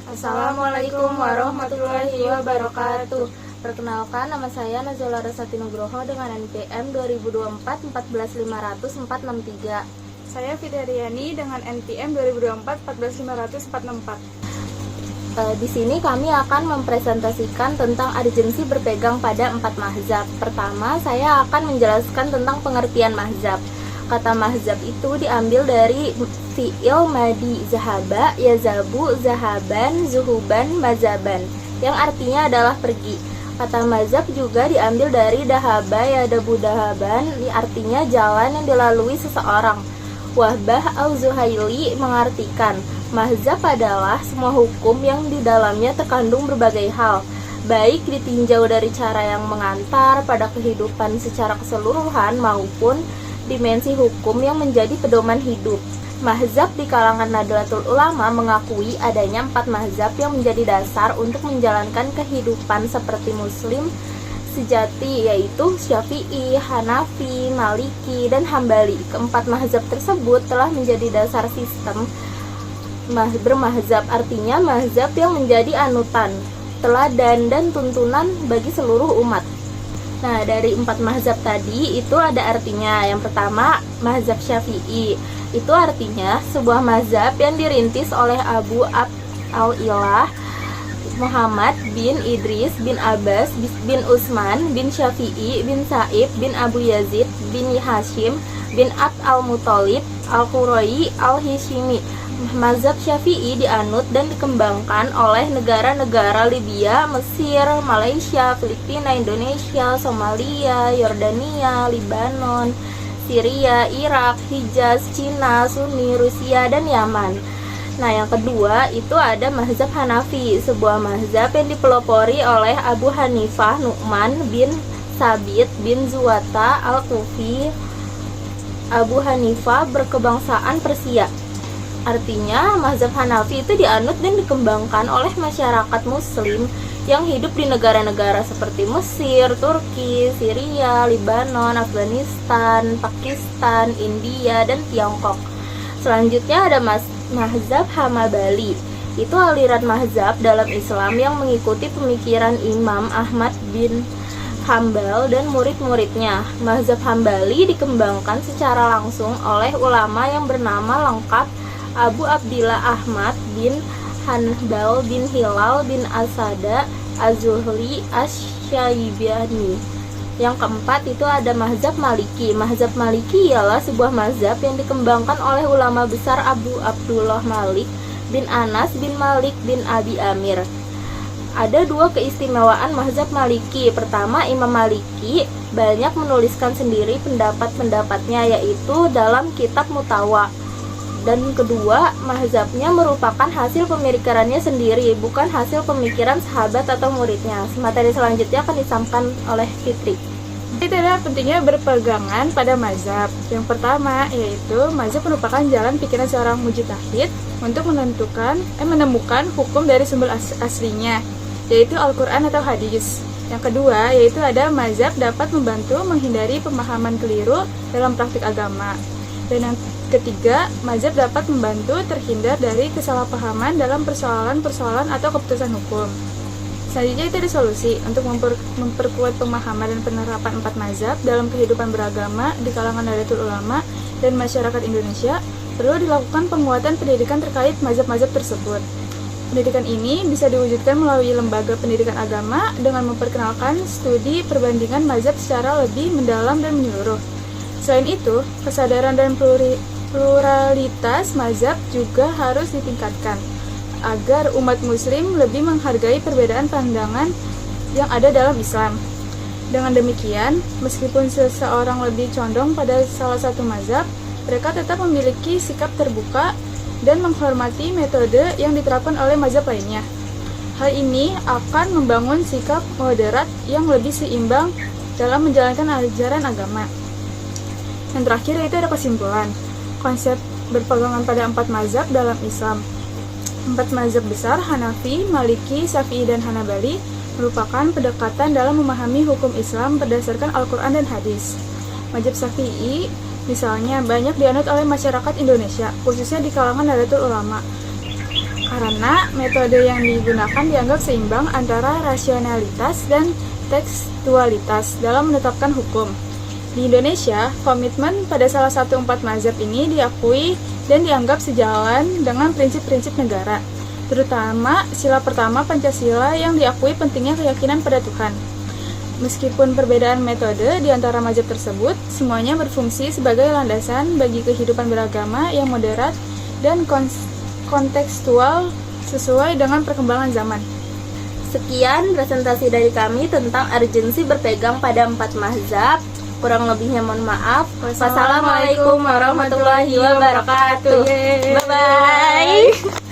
Assalamualaikum warahmatullahi wabarakatuh. Perkenalkan, nama saya Nazila Rasati Nugroho dengan NPM 2024 14500 463. Saya Fidaryani dengan NPM 2024 14500 464. Di sini kami akan mempresentasikan tentang urgensi berpegang pada 4 mazhab. Pertama, saya akan menjelaskan tentang pengertian mazhab. Kata mazhab itu diambil dari fi'il madi zahaba, yazabu, zahaban, zuhuban, mazaban, yang artinya adalah pergi. Kata mazhab juga diambil dari dahaba, yadabu, dahaban, artinya jalan yang dilalui seseorang. Wahbah al-Zuhaili mengartikan mazhab adalah semua hukum yang di dalamnya terkandung berbagai hal, baik ditinjau dari cara yang mengantar pada kehidupan secara keseluruhan maupun dimensi hukum yang menjadi pedoman hidup. Mazhab di kalangan Nahdlatul Ulama mengakui adanya 4 mazhab yang menjadi dasar untuk menjalankan kehidupan seperti muslim sejati, yaitu Syafi'i, Hanafi, Maliki, dan Hambali. Keempat mazhab tersebut telah menjadi dasar sistem bermazhab, artinya mazhab yang menjadi anutan, teladan, dan tuntunan bagi seluruh umat. Nah, dari 4 mazhab tadi itu ada artinya. Yang pertama, mazhab Syafi'i. Itu artinya sebuah mazhab yang dirintis oleh Abu Abd al-Ilah Muhammad bin Idris bin Abbas bin Utsman bin Syafi'i bin Sa'ib bin Abu Yazid bin Hashim bin Abd al-Muthalib al-Qura'i al-Hashimi. Mazhab Syafi'i dianut dan dikembangkan oleh negara-negara Libya, Mesir, Malaysia, Filipina, Indonesia, Somalia, Yordania, Libanon, Syria, Irak, Hijaz, Cina, Sunni, Rusia, dan Yaman. Nah, yang kedua itu ada mazhab Hanafi, sebuah mazhab yang dipelopori oleh Abu Hanifah Nu'man bin Sabit bin Zuwata al-Kufi. Abu Hanifah berkebangsaan Persia. Artinya, mazhab Hanafi itu dianut dan dikembangkan oleh masyarakat muslim yang hidup di negara-negara seperti Mesir, Turki, Syria, Libanon, Afghanistan, Pakistan, India, dan Tiongkok. Selanjutnya ada mazhab Hambali. Itu aliran mazhab dalam Islam yang mengikuti pemikiran Imam Ahmad bin Hambal dan murid-muridnya. Mazhab Hambali dikembangkan secara langsung oleh ulama yang bernama lengkap Abu Abdillah Ahmad bin Hanbal bin Hilal bin Asada Az-Zuhri Asy-Syaibani. Yang keempat itu ada mazhab Maliki. Mazhab Maliki ialah sebuah mazhab yang dikembangkan oleh ulama besar Abu Abdullah Malik bin Anas bin Malik bin Abi Amir. Ada 2 keistimewaan mazhab Maliki. Pertama, Imam Maliki banyak menuliskan sendiri pendapat-pendapatnya, yaitu dalam kitab Mutawa. Dan kedua, mazhabnya merupakan hasil pemikirannya sendiri, bukan hasil pemikiran sahabat atau muridnya. Materi selanjutnya akan disampaikan oleh Fitri. Itu adalah pentingnya berpegangan pada mazhab. Yang pertama yaitu mazhab merupakan jalan pikiran seorang mujtahid untuk menemukan hukum dari sumber aslinya, yaitu Al-Quran atau hadis. Yang kedua yaitu ada mazhab dapat membantu menghindari pemahaman keliru dalam praktik agama. Dan yang ketiga, mazhab dapat membantu terhindar dari kesalahpahaman dalam persoalan-persoalan atau keputusan hukum. Selanjutnya itu ada solusi untuk memperkuat pemahaman dan penerapan 4 mazhab dalam kehidupan beragama di kalangan Nahdlatul Ulama dan masyarakat Indonesia. Perlu dilakukan penguatan pendidikan terkait mazhab-mazhab tersebut. Pendidikan ini bisa diwujudkan melalui lembaga pendidikan agama dengan memperkenalkan studi perbandingan mazhab secara lebih mendalam dan menyeluruh. Selain itu, kesadaran dan pluralitas mazhab juga harus ditingkatkan agar umat muslim lebih menghargai perbedaan pandangan yang ada dalam Islam. Dengan demikian, meskipun seseorang lebih condong pada salah satu mazhab, mereka tetap memiliki sikap terbuka dan menghormati metode yang diterapkan oleh mazhab lainnya. Hal ini akan membangun sikap moderat yang lebih seimbang dalam menjalankan ajaran agama. Yang terakhir itu ada kesimpulan. Konsep berpegangan pada 4 mazhab dalam Islam. 4 mazhab besar, Hanafi, Maliki, Syafi'i, dan Hanbali, merupakan pendekatan dalam memahami hukum Islam berdasarkan Al-Quran dan hadis. Mazhab Syafi'i misalnya banyak dianut oleh masyarakat Indonesia, khususnya di kalangan Nahdlatul Ulama. Karena metode yang digunakan dianggap seimbang antara rasionalitas dan tekstualitas dalam menetapkan hukum. Di Indonesia, komitmen pada salah satu 4 mazhab ini diakui dan dianggap sejalan dengan prinsip-prinsip negara, terutama sila pertama Pancasila yang diakui pentingnya keyakinan pada Tuhan. Meskipun perbedaan metode di antara mazhab tersebut, semuanya berfungsi sebagai landasan bagi kehidupan beragama yang moderat dan kontekstual sesuai dengan perkembangan zaman. Sekian presentasi dari kami tentang urgensi berpegang pada 4 mazhab. Kurang lebihnya mohon maaf. Wassalamualaikum warahmatullahi wabarakatuh. Bye-bye.